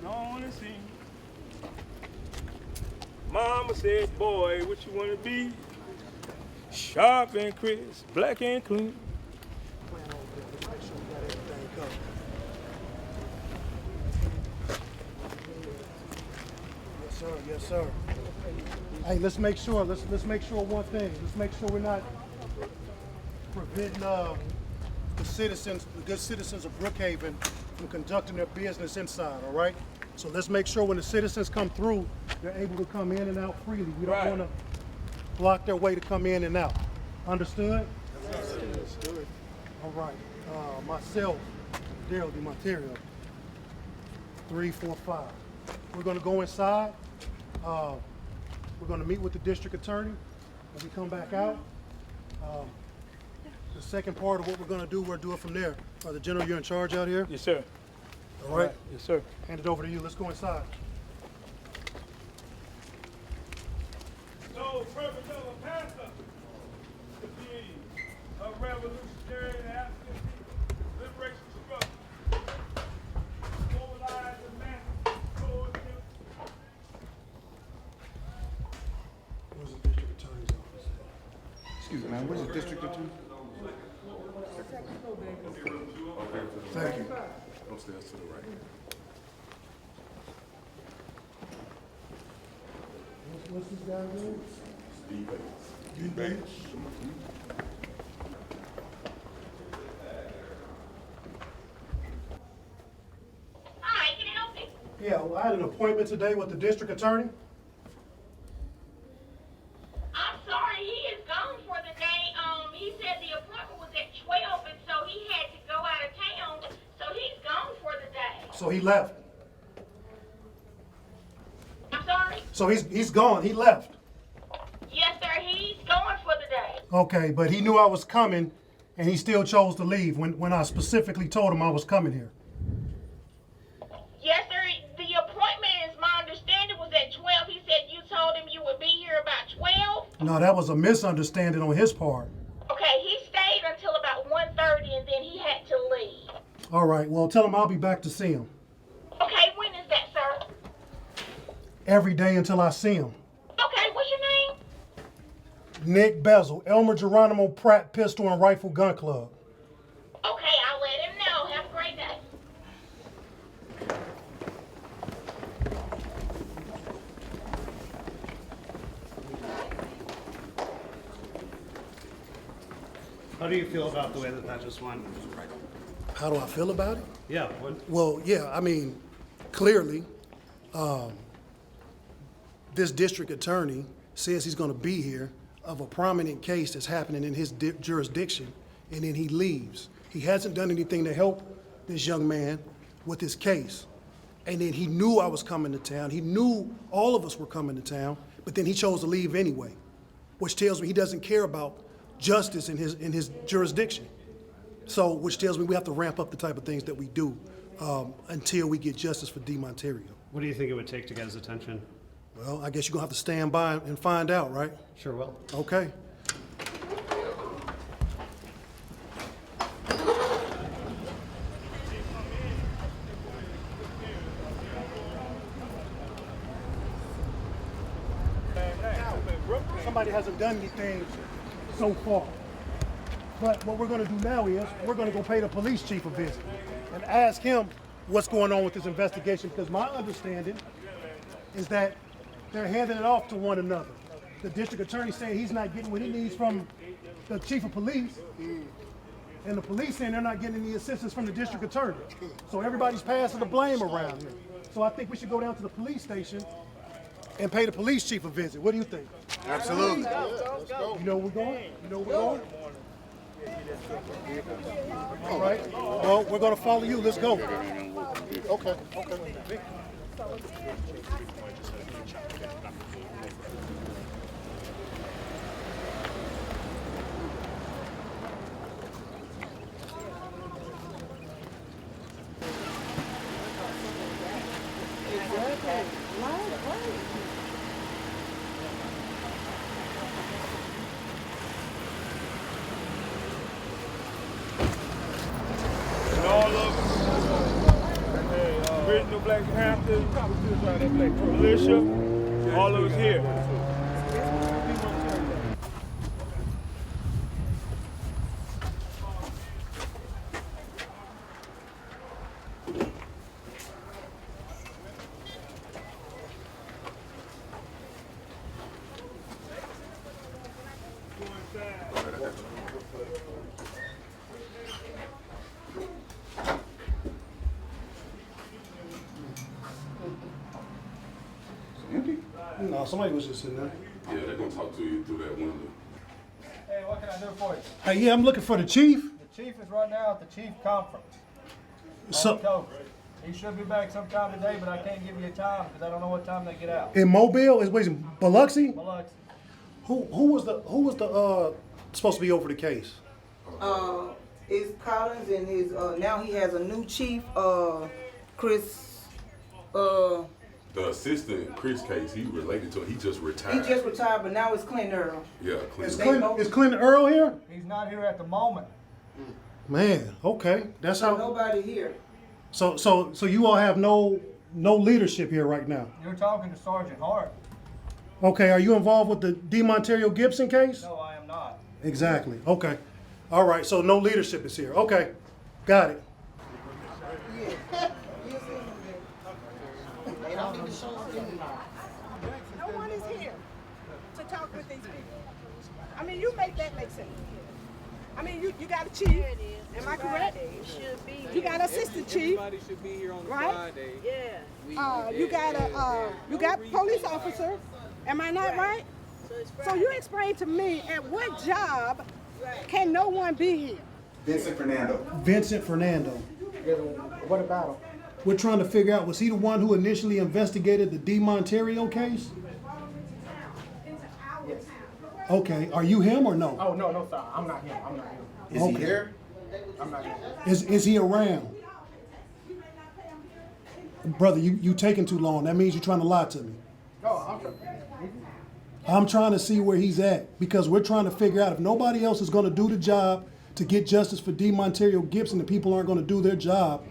on the scene. Mama said, boy, what you wanna be? Sharp and crisp, black and clean. Yes, sir. Yes, sir. Hey, let's make sure. Let's make sure one thing. Let's make sure we're not preventing the good citizens of Brookhaven from conducting their business inside. All right. So let's make sure when the citizens come through, they're able to come in and out freely. We don't want to block their way to come in and out. Understood? Yes, sir. Understood. All right. Myself, D'Monterrio, 345. We're going to go inside. We're going to meet with the district attorney when we come back out. The second part of what we're going to do, we'll do it from there. The General, you're in charge out here? Yes, sir. All right. Yes, sir. Hand it over to you. Let's go inside. So, purpose of a panther to be a revolutionary and African people, liberation struggle, mobilize the masses towards him. Where's the district attorney's office? Excuse me, man, where's the district attorney? Thank you. Upstairs to the right. What's this guy's name? Steve Bates. Steve Bates. Hi, can I help you? Yeah, well, I had an appointment today with the district attorney. I'm sorry, he is gone for the day. He said the appointment was at 12, and so he had to go out of town, so he's gone for the day. So he left. I'm sorry? So he's gone. He left. Yes, sir, he's gone for the day. Okay, but he knew I was coming, and he still chose to leave when I specifically told him I was coming here. Yes, sir, the appointment, is my understanding, was at 12. He said you told him you would be here about 12. No, that was a misunderstanding on his part. Okay, he stayed until about 1:30, and then he had to leave. All right, well, tell him I'll be back to see him. Okay, when is that, sir? Every day until I see him. Okay, what's your name? Nick Bezel, Elmer, Geronimo, Pratt Pistol and Rifle Gun Club. Okay, I'll let him know. Have a great day. How do you feel about the way that just went? How do I feel about it? Yeah. Well, yeah, I mean, clearly, this district attorney says he's going to be here of a prominent case that's happening in his jurisdiction, and then he leaves. He hasn't done anything to help this young man with his case. And then he knew I was coming to town. He knew all of us were coming to town, but then he chose to leave anyway, which tells me he doesn't care about justice in his jurisdiction. So, which tells me we have to ramp up the type of things that we do until we get justice for D'Monterrio. What do you think it would take to get his attention? Well, I guess you're gonna have to stand by and find out, right? Sure will. Okay. Somebody hasn't done anything so far. But what we're going to do now is we're going to go pay the police chief a visit and ask him what's going on with this investigation, because my understanding is that they're handing it off to one another. The district attorney saying he's not getting what he needs from the chief of police, and the police saying they're not getting any assistance from the district attorney. So everybody's passing the blame around here. So I think we should go down to the police station and pay the police chief a visit. What do you think? Absolutely. You know where we're going? You know where we're going? All right. Well, we're going to follow you. Let's go. Okay. original Black Panthers, militia, all of us here. No, somebody was just sitting there. Yeah, they're gonna talk to you through that window. Hey, what can I do for you? Hey, yeah, I'm looking for the chief. The chief is right now at the chief conference. So, So, he should be back sometime today, but I can't give you a time because I don't know what time they get out. in Mobile, is in Biloxi. Biloxi. Who was the supposed to be over the case? It's Collins and his now he has a new chief, Chris. The assistant Chris case, he related to it. He just He retired. just retired, but now it's Clinton Earl. Yeah, Is Clinton. Clinton Earl here? He's not here at the moment. Man, okay, that's So how. nobody here. So you all have no leadership here right now. You're talking to Sergeant Hart. Okay, are you involved with the D'Monterrio Gibson case? No, I am not. Exactly. Okay. All right. So no leadership is here. Okay. Got it. No one is here to talk with these people. I mean, you make that make sense. I mean, you got a chief. Am I correct? You got an assistant chief. Everybody should be here on the Right? Friday. You got police officer. Am I not right? So you explain to me at what job can no one be here? Vincent Fernando. What about him? We're trying to figure out, was he the one who initially investigated the D'Monterrio case? Yes. Okay. Are you him or no? Oh no, sir. I'm not him. Is he here? I'm not him. Is he around? Brother, you taking too long. That means you're trying to lie to me. I'm trying to see where he's at because we're trying to figure out if nobody else is going to do the job to get justice for D'Monterrio Gibson, the people aren't going to do their job,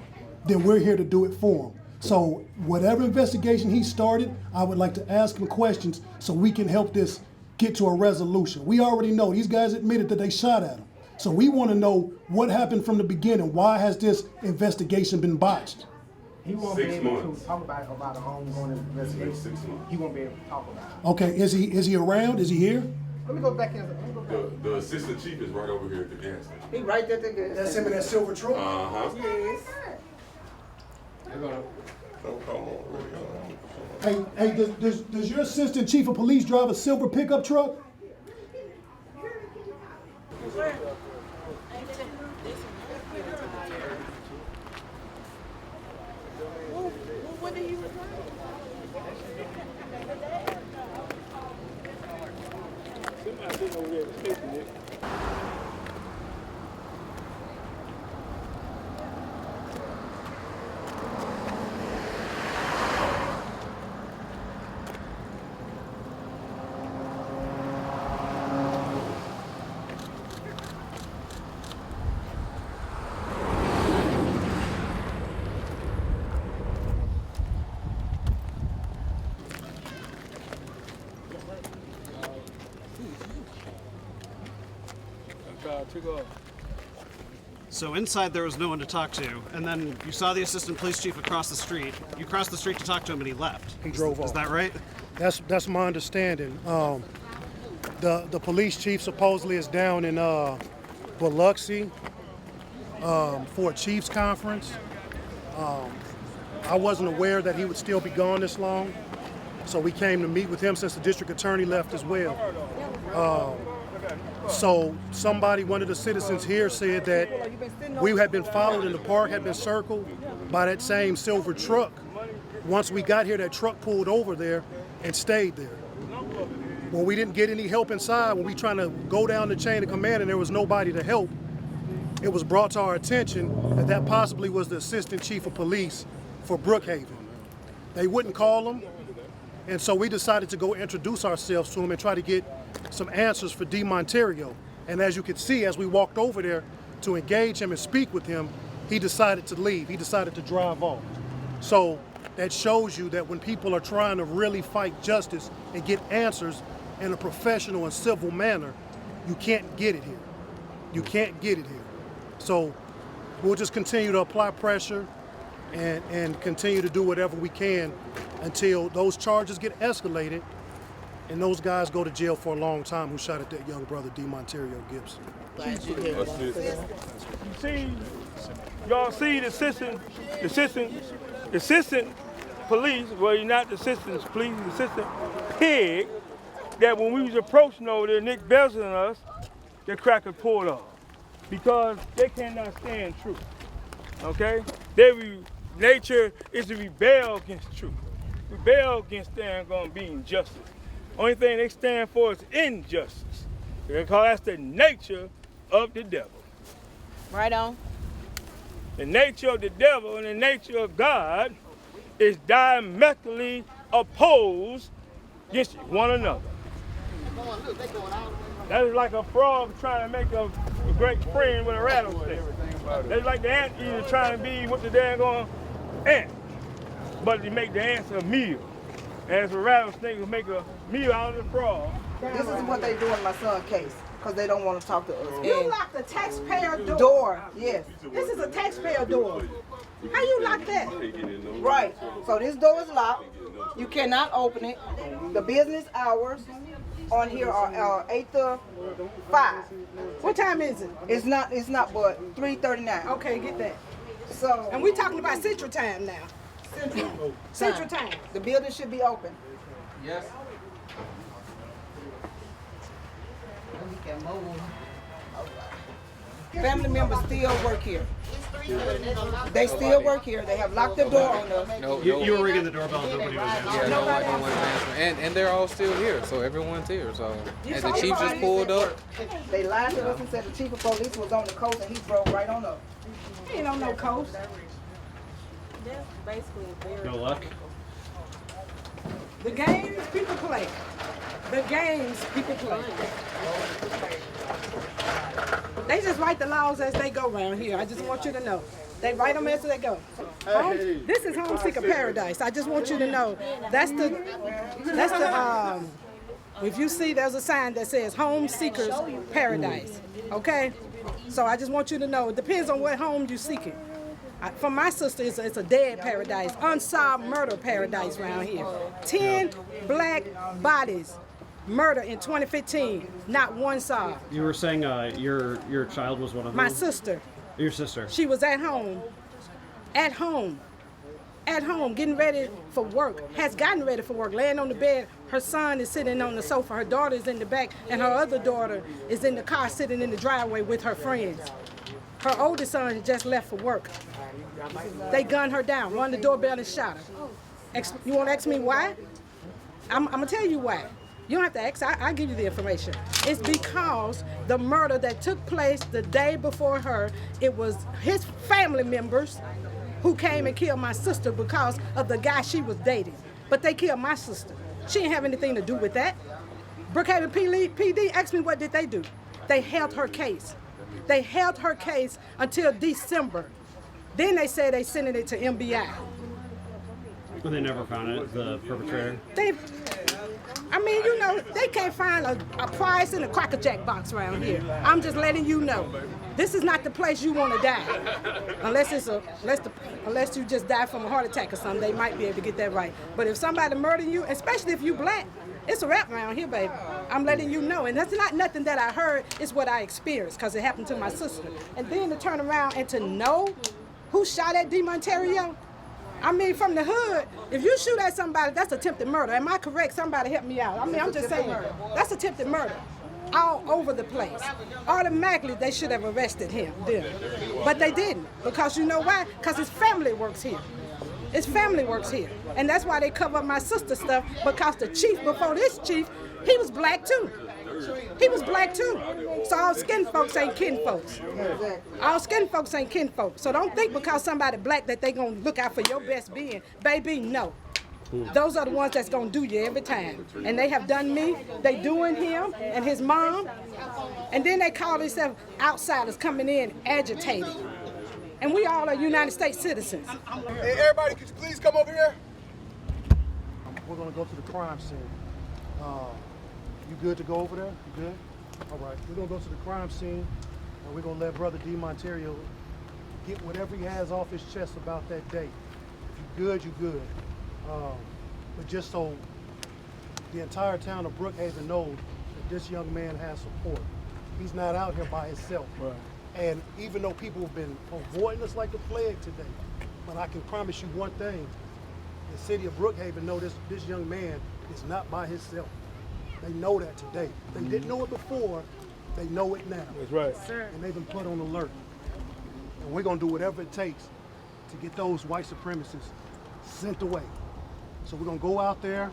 then we're here to do it for him. So whatever investigation he started, I would like to ask him questions so we can help this get to a resolution. We already know these guys admitted that they shot at him. So we want to know what happened from the beginning. Why has this investigation been botched? He won't 6 be able months. to talk about an ongoing investigation. Next 6 months. He won't be able to talk about it. Okay, is he around? Is he here? Let me go back in. Let me go back. The assistant chief is right over here at the gas station. He right there. Thinking. That's him in that silver truck. Uh-huh. Yes. Hey, does your assistant chief of police drive a silver pickup truck? What do you So inside there was no one to talk to, and then you saw the assistant police chief across the street. You crossed the street to talk to him, and he left. He drove off. Is that right? That's my understanding. The police chief supposedly is down in Biloxi for a chief's conference. I wasn't aware that he would still be gone this long, so we came to meet with him since the district attorney left as well. So somebody, one of the citizens here said that we had been followed in the park, had been circled by that same silver truck. Once we got here, that truck pulled over there and stayed there. When we didn't get any help inside, when we trying to go down the chain of command and there was nobody to help, it was brought to our attention that that possibly was the assistant chief of police for Brookhaven. They wouldn't call him, and so we decided to go introduce ourselves to him and try to get some answers for D'Monterrio. And as you could see, as we walked over there to engage him and speak with him, he decided to leave. He decided to drive off. So that shows you that when people are trying to really fight justice and get answers in a professional and civil manner, you can't get it here. You can't get it here. So we'll just continue to apply pressure and continue to do whatever we can until those charges get escalated and those guys go to jail for a long time who shot at that young brother, D'Monterrio Gibson. You see, y'all see the assistant police, well, you're not the assistant police, the assistant pig, that when we was approaching over there, Nick Belson and us, the cracker pulled off because they cannot stand truth, okay? Nature is to rebel against truth. Rebel against them going to be injustice. Only thing they stand for is injustice. Because that's the nature of the devil. Right on. The nature of the devil and the nature of God is diametrically opposed against one another. That is like a frog trying to make a great friend with a rattlesnake. That's like the ant eater trying to be with the daggone ant. But to make the ants a meal. As a rattlesnake will make a meal out of the frog. This is what they do in my son's case, because they don't want to talk to us. You locked the taxpayer door. Door, yes. This is a taxpayer door. How you lock that? Right. So this door is locked. You cannot open it. The business hours on here are 8 to 5. What time is it? It's not but 3:39. Okay, get that. So And we talking about Central Time now. Central Time. the building should be open. Yes. Family members still work here. They still work here. They have locked the door on us. You were ringing the doorbell and nobody was answering. Nobody was answering. And they're all still here, so everyone's here. So and the chief just pulled up. They lied to us and said the chief of police was on the coast and he drove right on up. He ain't on no coast. No luck. The games people play. The games people play. They just write the laws as they go around here. I just want you to know. They write them as they go. This is Home Seeker Paradise. I just want you to know. That's the if you see there's a sign that says Home Seekers Paradise. Okay? So I just want you to know. It depends on what home you're seeking. For my sister, it's a dead paradise, unsolved murder paradise around here. 10 black bodies murdered in 2015, not one solved. You were saying your child was one of them? My sister. Your sister. She was at home, getting ready for work, has gotten ready for work, laying on the bed. Her son is sitting on the sofa, her daughter is in the back, and her other daughter is in the car sitting in the driveway with her friends. Her oldest son had just left for work. They gunned her down, run the doorbell and shot her. You want to ask me why? I'm going to tell you why. You don't have to ask, I'll give you the information. It's because the murder that took place the day before her, it was his family members who came and killed my sister because of the guy she was dating. But they killed my sister. She didn't have anything to do with that. Brookhaven PD asked me what did they do. They held her case. They held her case until December. Then they said they sent it to MBI. And they never found it, the perpetrator? They can't find a prize in a Cracker Jack box around here. I'm just letting you know. This is not the place you want to die. Unless you just die from a heart attack or something, they might be able to get that right. But if somebody murder you, especially if you black, it's a wrap around here, baby. I'm letting you know. And that's not nothing that I heard, it's what I experienced, because it happened to my sister. And then to turn around and to know who shot at D'Monterrio, from the hood, if you shoot at somebody, that's attempted murder. Am I correct? Somebody help me out. I'm just saying, that's attempted murder. All over the place. Automatically, they should have arrested him then. But they didn't. Because you know why? Because his family works here. His family works here. And that's why they cover up my sister's stuff, because the chief before this chief, he was black too. He was black too. So all skin folks ain't kin folks. All skin folks ain't kin folks. So don't think because somebody black that they gonna look out for your best being. Baby, no. Those are the ones that's gonna do you every time. And they have done me, they doing him and his mom. And then they call themselves outsiders coming in agitating. And we all are United States citizens. Hey, everybody, could you please come over here? We're gonna go to the crime scene. You good to go over there? You good? All right, we're gonna go to the crime scene, and we're gonna let Brother D'Monterrio get whatever he has off his chest about that day. If you're good, you're good. But just so the entire town of Brookhaven knows that this young man has support. He's not out here by himself. Right. And even though people have been avoiding us like the plague today, but I can promise you one thing, the city of Brookhaven know this young man is not by himself. They know that today. They didn't know it before, they know it now. That's right. And they've been put on alert. And we're gonna do whatever it takes to get those white supremacists sent away. So we're gonna go out there,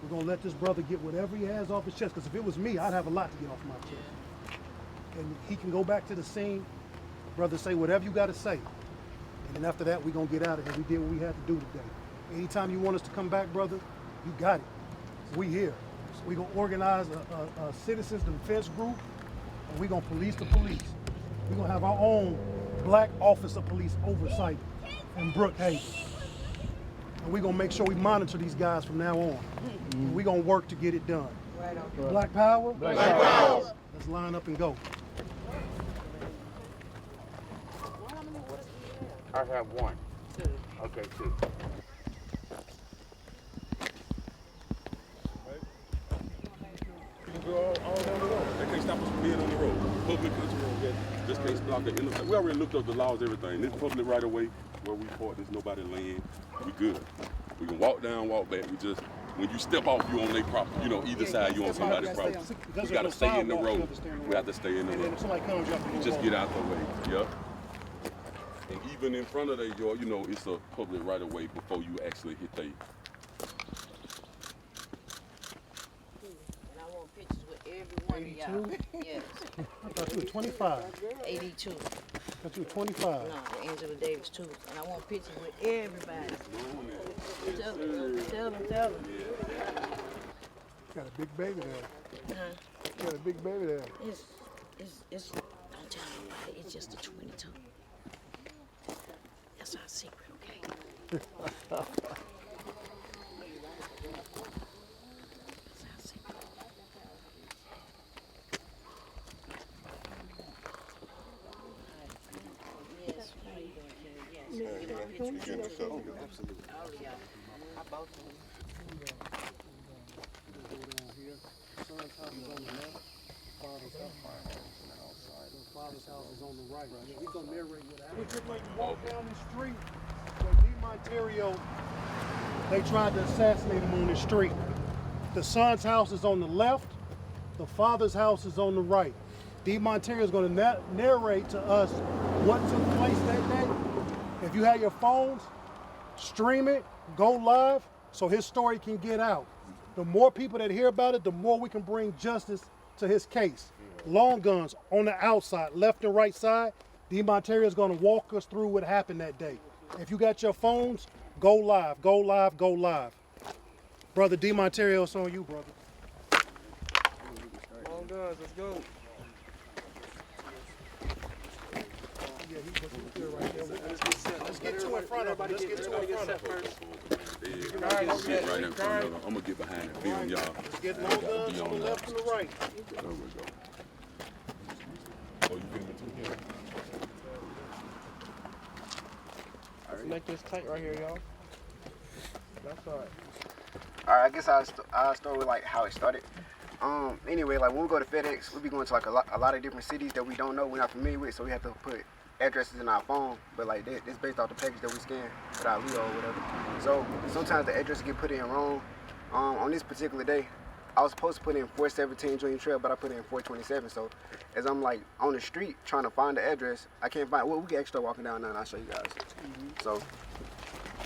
we're gonna let this brother get whatever he has off his chest, because if it was me, I'd have a lot to get off my chest. And he can go back to the scene, brother, say whatever you gotta say. And then after that, we're gonna get out of here. We did what we had to do today. Anytime you want us to come back, brother, you got it. We here. So we're gonna organize a citizens defense group, and we're gonna police the police. We're gonna have our own black office of police oversight in Brookhaven. And we're gonna make sure we monitor these guys from now on. And we're gonna work to get it done. Right on. Black power? Black power. Let's line up and go. I have one. Okay, two. We can go all down the road. They can't stop us from being on the road. Public control, just can't block the intersection. We already looked up the laws, everything. This public right away where we park, there's nobody laying. We good. We can walk down, walk back. We just, when you step off, you on their property. You know, either side, you on somebody's property. We gotta stay in the road. We have to stay in the road. And if somebody comes, you have to You just get out the way, yep. And even in front of their yard, you know, it's a public right of way before you actually hit their. And I want pictures with every one of y'all. Yes. I thought you were 25. 82. I thought you were 25. No, the Angela Davis too. And I want pictures with everybody. Tell them. Got a big baby there. Huh? Got a big baby there. It's don't tell nobody, it's just a 22. That's our secret, okay? That's our secret. Yes, how you doing, Karen? Yes. Absolutely. All of y'all. I both of them. Son's house is on the left, father's house is on the right. We're gonna narrate what happened. We just like to walk down the street where D'Monterrio, they tried to assassinate him on the street. The son's house is on the left, the father's house is on the right. D'Monterrio is gonna narrate to us what took place that day. If you have your phones, stream it, go live, so his story can get out. The more people that hear about it, the more we can bring justice to his case. Long guns on the outside, left and right side. D'Monterrio is going to walk us through what happened that day. If you got your phones, go live, go live, go live. Brother D'Monterrio, it's on you, brother. Long guns, let's go. Let's get two in front of him. Let's get two in front of him. Right in front of them. I'm gonna get behind and film y'all. Let's get long guns on the left and the right. There we go. Oh, you filming too? Yeah. Let's make this tight right here, y'all. That's all right. All right, I guess I'll start with like how it started. Anyway, like when we go to FedEx, we be going to like a lot of different cities that we don't know, we're not familiar with, so we have to put addresses in our phone, but like it's based off the package that we scan with our Leo or whatever. So sometimes the address get put in wrong. On this particular day, I was supposed to put in 417 Junior Trail, but I put in 427. So as I'm like on the street trying to find the address, I can't find. Well, we can actually start walking down now, and I'll show you guys. So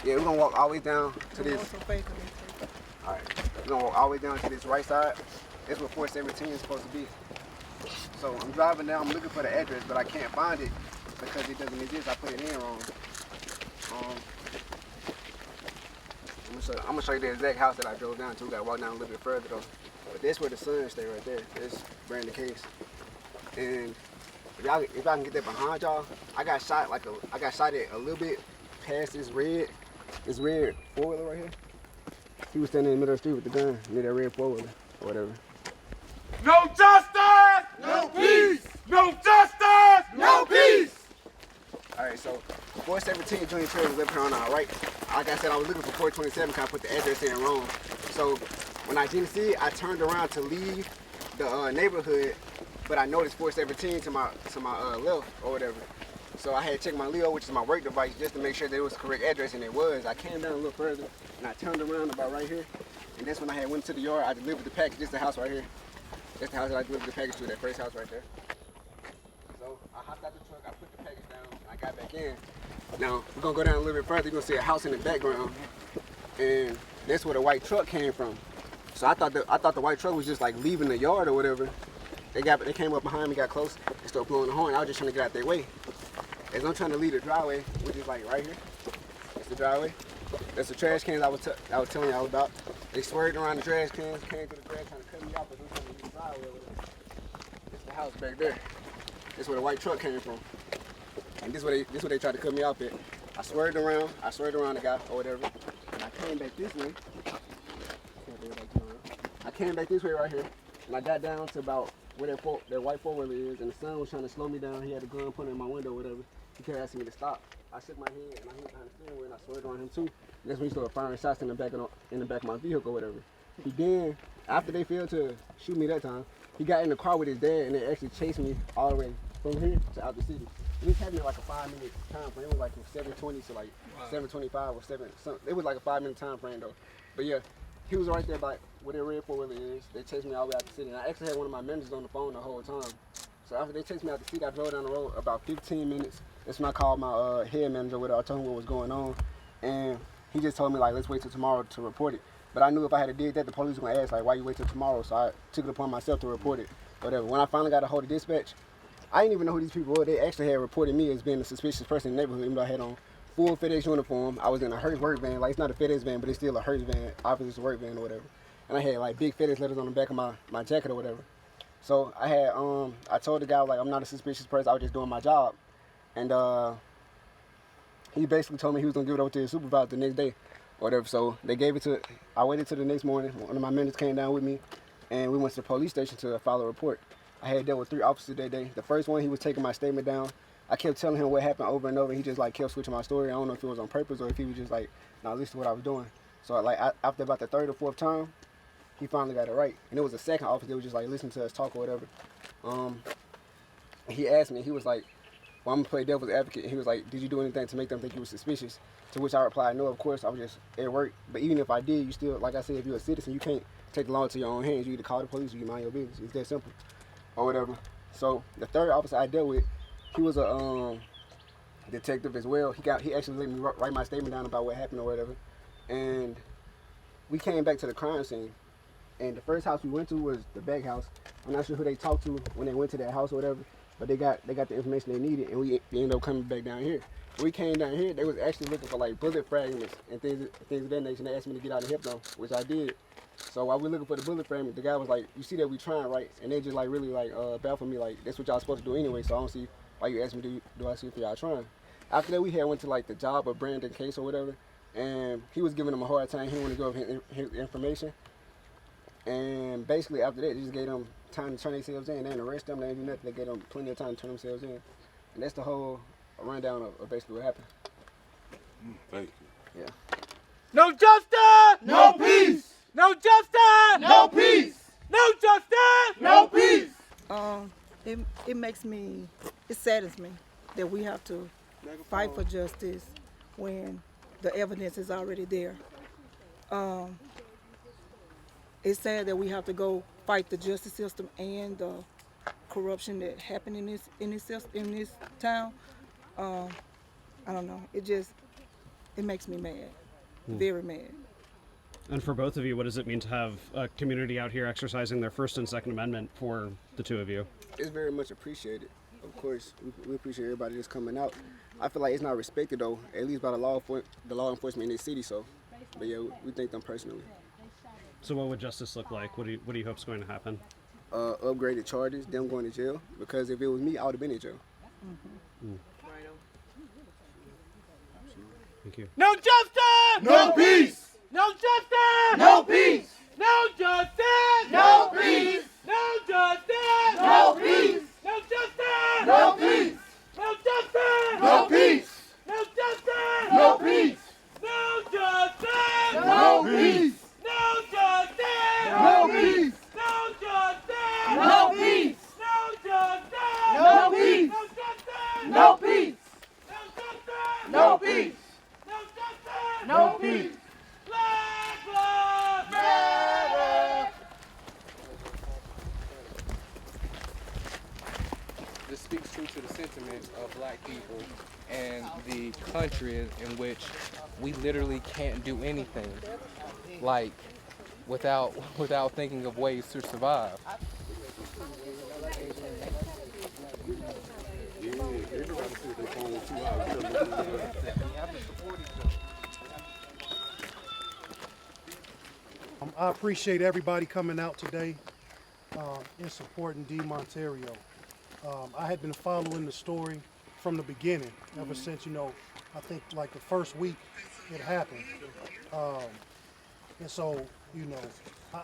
yeah, we're gonna walk all the way down to this. All right, we're gonna walk all the way down to this right side. That's what 417 is supposed to be. So I'm driving down, I'm looking for the address, but I can't find it because it doesn't exist. I put it in wrong. I'm gonna show you the exact house that I drove down to. We gotta walk down a little bit further though. But that's where the sun stay right there. That's Brandon Case. And if I can get that behind y'all, I got shot at a little bit past this red four-wheeler right here. He was standing in the middle of the street with the gun near that red four-wheeler or whatever. No justice! No peace! No justice! No peace! All right, so 417 Junior Trail was up here on our right. Like I said, I was looking for 427 because I put the address in wrong. So when I didn't see it, I turned around to leave the neighborhood, but I noticed 417 to my left or whatever. So I had to check my Leo, which is my work device, just to make sure that it was the correct address, and it was. I came down a little further, and I turned around about right here, and that's when I had went to the yard. I delivered the package. This is the house right here. That's the house that I delivered the package to, that first house right there. So I hopped out the truck, I put the package down, and I got back in. Now, we're gonna go down a little bit further. You're gonna see a house in the background, and that's where the white truck came from. So I thought the white truck was just like leaving the yard or whatever. They came up behind me, got close, and started blowing the horn. I was just trying to get out their way. As I'm trying to leave the driveway, which is like right here, that's the driveway. That's the trash cans I was telling y'all about. They swerved around the trash cans, came to the grass trying to cut me off, but I'm trying to leave the driveway or whatever. This is the house back there. This is where the white truck came from. And this is where they tried to cut me off at. I swerved around the guy or whatever, and I came back this way. I came back this way right here, and I got down to about where that white four-wheeler is, and the son was trying to slow me down. He had a gun pointing in my window or whatever. He kept asking me to stop. I shook my head, and I hit behind the steering wheel, and I swerved on him too. And that's when he started firing shots in the back of my vehicle or whatever. He then, after they failed to shoot me that time, he got in the car with his dad, and they actually chased me all the way from here to out the city. And this happened in like a 5-minute time frame. It was like from 7:20 to like 7:25 or 7 something. It was like a 5-minute time frame though. But yeah, he was right there by where that red four-wheeler is. They chased me all the way out the city. And I actually had one of my managers on the phone the whole time. So after they chased me out the city, I drove down the road about 15 minutes. That's when I called my head manager with it. I told him what was going on. And he just told me like, let's wait till tomorrow to report it. But I knew if I had did that, the police were gonna ask like, why you wait till tomorrow? So I took it upon myself to report it, whatever. When I finally got a hold of dispatch, I didn't even know who these people were. They actually had reported me as being a suspicious person in the neighborhood, even though I had on full FedEx uniform. I was in a Hertz work van. Like, it's not a FedEx van, but it's still a Hertz van, office work van or whatever. And I had like big FedEx letters on the back of my jacket or whatever. So I had, I told the guy like, I'm not a suspicious person. I was just doing my job. And he basically told me he was gonna give it over to his supervisor the next day or whatever. So they gave it to, I waited till the next morning. One of my managers came down with me, and we went to the police station to file a report. I had dealt with 3 officers that day. The first one, he was taking my statement down. I kept telling him what happened over and over. He just like kept switching my story. I don't know if it was on purpose or if he was just like not listening to what I was doing. So like after about the 3rd or 4th time, he finally got it right. And it was the second officer that was just like listening to us talk or whatever. He asked me, he was like, well, I'm gonna play devil's advocate. And he was like, did you do anything to make them think you were suspicious? To which I replied, no, of course, I was just at work. But even if I did, you still, like I said, if you're a citizen, you can't take the law into your own hands. You either call the police or you mind your business. It's that simple. Or whatever. So the 3rd officer I dealt with, he was a detective as well. He actually let me write my statement down about what happened or whatever. And we came back to the crime scene. And the first house we went to was the back house. I'm not sure who they talked to when they went to that house or whatever, but they got the information they needed, and we ended up coming back down here. When we came down here, they was actually looking for like bullet fragments and things of that nature. And they asked me to get out and help them, which I did. So while we looking for the bullet fragment, the guy was like, you see that we trying, right? And they just like really like baffled me, like that's what y'all supposed to do anyway, so I don't see why you asked me do I see if y'all trying. After that, we had went to like the job of Brandon case or whatever, and he was giving them a hard time. He wanted to go over his information. And basically after that, they just gave them time to turn themselves in. They didn't arrest them, they didn't do nothing. They gave them plenty of time to turn themselves in. And that's the whole rundown of basically what happened. Thank you. Yeah. No justice! No peace! No justice! No peace! No justice! No peace! It saddens me that we have to fight for justice when the evidence is already there. It's sad that we have to go fight the justice system and the corruption that happened in this town. I don't know. It makes me mad, very mad. And for both of you, what does it mean to have a community out here exercising their First and Second Amendment for the two of you? It's very much appreciated. Of course, we appreciate everybody that's coming out. I feel like it's not respected though, at least by the law enforcement in this city. So, but yeah, we thank them personally. So what would justice look like? What do you hope is going to happen? Upgraded charges, them going to jail. Because if it was me, I would have been in jail. Mm-hmm. Thank you. No justice! No peace! No justice! No peace! No justice! No peace! No justice! No peace! No justice! No peace! No justice! No peace! No justice! No peace! No justice! No peace! No justice! No peace! No justice! No peace! No justice! No peace! No peace! No peace! No peace! Black lives matter! This speaks true to the sentiments of black people and the country in which we literally can't do anything, like, without thinking of ways to survive. I appreciate everybody coming out today and supporting D'Monterrio. I had been following the story from the beginning, ever since, I think like the first week it happened. And so,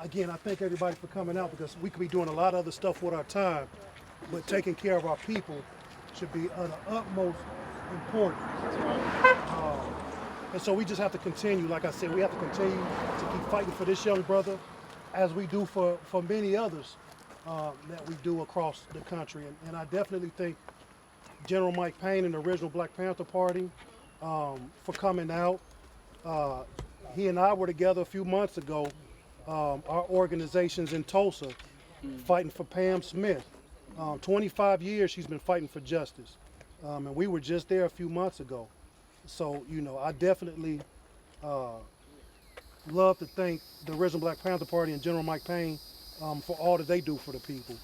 again, I thank everybody for coming out, because we could be doing a lot of other stuff with our time, but taking care of our people should be of the utmost importance. And so we just have to continue, like I said, we have to continue to keep fighting for this young brother, as we do for many others that we do across the country. And I definitely thank General Mike Payne and the original Black Panther Party for coming out. He and I were together a few months ago, our organizations in Tulsa, fighting for Pam Smith. 25 years she's been fighting for justice. And we were just there a few months ago. So, I definitely love to thank the original Black Panther Party and General Mike Payne for all that they do for the people.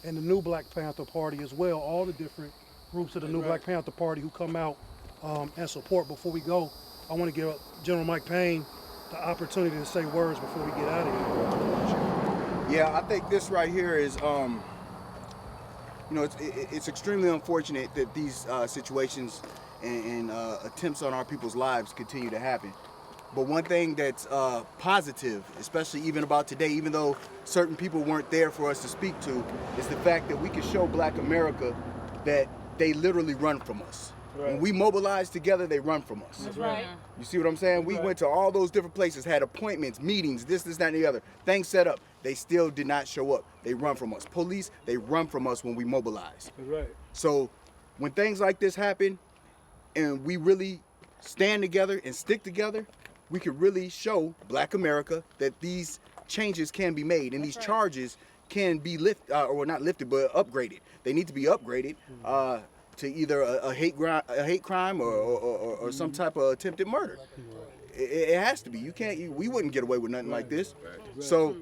And the new Black Panther Party as well, all the different groups of the new Black Panther Party who come out and support. Before we go, I want to give General Mike Payne the opportunity to say words before we get out of here. Yeah, I think this right here is, it's extremely unfortunate that these situations and attempts on our people's lives continue to happen. But one thing that's positive, especially even about today, even though certain people weren't there for us to speak to, is the fact that we can show Black America that they literally run from us. Right. When we mobilize together, they run from us. That's right. You see what I'm saying? We went to all those different places, had appointments, meetings, this, that, and the other. Things set up. They still did not show up. They run from us. Police, they run from us when we mobilize. That's right. So when things like this happen and we really stand together and stick together, we can really show Black America that these changes can be made and these charges can be lifted, or not lifted, but upgraded. They need to be upgraded to either a hate crime or some type of attempted murder. It has to be. You can't. We wouldn't get away with nothing like this. So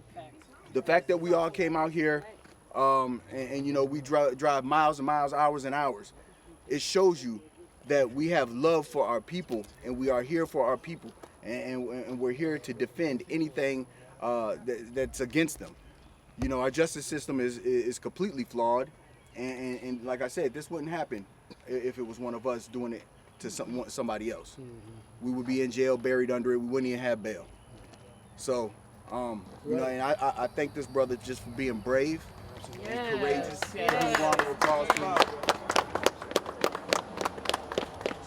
the fact that we all came out here and we drive miles and miles, hours and hours, it shows you that we have love for our people and we are here for our people. And we're here to defend anything that's against them. Our justice system is completely flawed, and like I said, this wouldn't happen if it was one of us doing it to somebody else. We would be in jail, buried under it. We wouldn't even have bail. So, and I thank this brother just for being brave and courageous. Round of applause, please.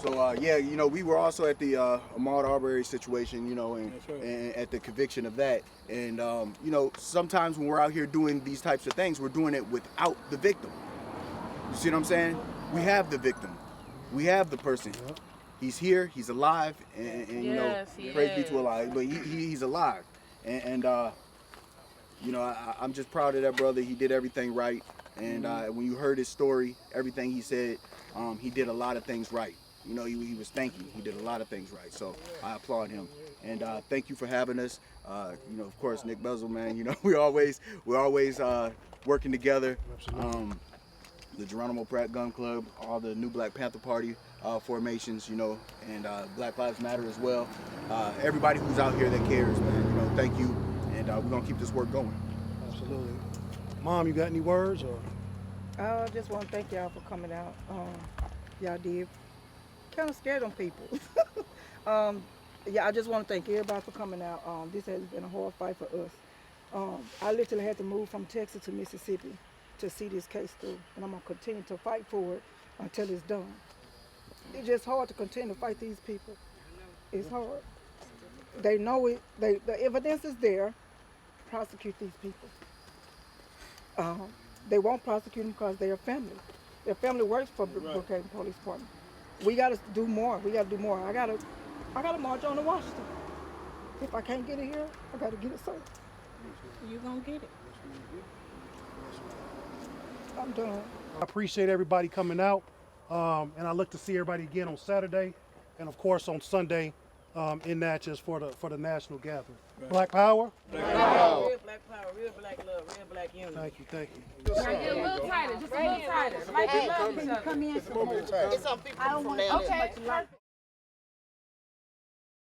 So we were also at the Ahmaud Arbery situation, and at the conviction of that. And sometimes when we're out here doing these types of things, we're doing it without the victim. You see what I'm saying? We have the victim. We have the person. He's here. He's alive, and praise be to Allah. But he's alive, and I'm just proud of that brother. He did everything right, and when you heard his story, everything he said, he did a lot of things right. He was thinking. He did a lot of things right. So I applaud him. And thank you for having us. Of course, Nick Bezel, man, we're always working together. The Geronimo Pratt Gun Club, all the new Black Panther Party formations, and Black Lives Matter as well. Everybody who's out here that cares, man, thank you. And we're going to keep this work going. Absolutely. Mom, you got any words? Or? I just want to thank y'all for coming out. Y'all did kind of scared them people. Yeah, I just want to thank everybody for coming out. This has been a hard fight for us. I literally had to move from Texas to Mississippi to see this case through, and I'm gonna continue to fight for it until it's done. It's just hard to continue to fight these people. It's hard. They know it. The evidence is there. Prosecute these people. They won't prosecute them because they're family. Their family works for Brookhaven Police Department. We got to do more. We got to do more. I gotta march on to Washington. If I can't get it here, I got to get it somewhere. You gonna get it. I'm done. I appreciate everybody coming out, and I look to see everybody again on Saturday, and of course on Sunday in Natchez for the national gathering. Right. Black Power. Black Power. Real Black Power. Real Black love. Real Black unity. Thank you. Thank you. Now get a little tighter. Just a little tighter. Like you love each other. It's some people from down there. Okay.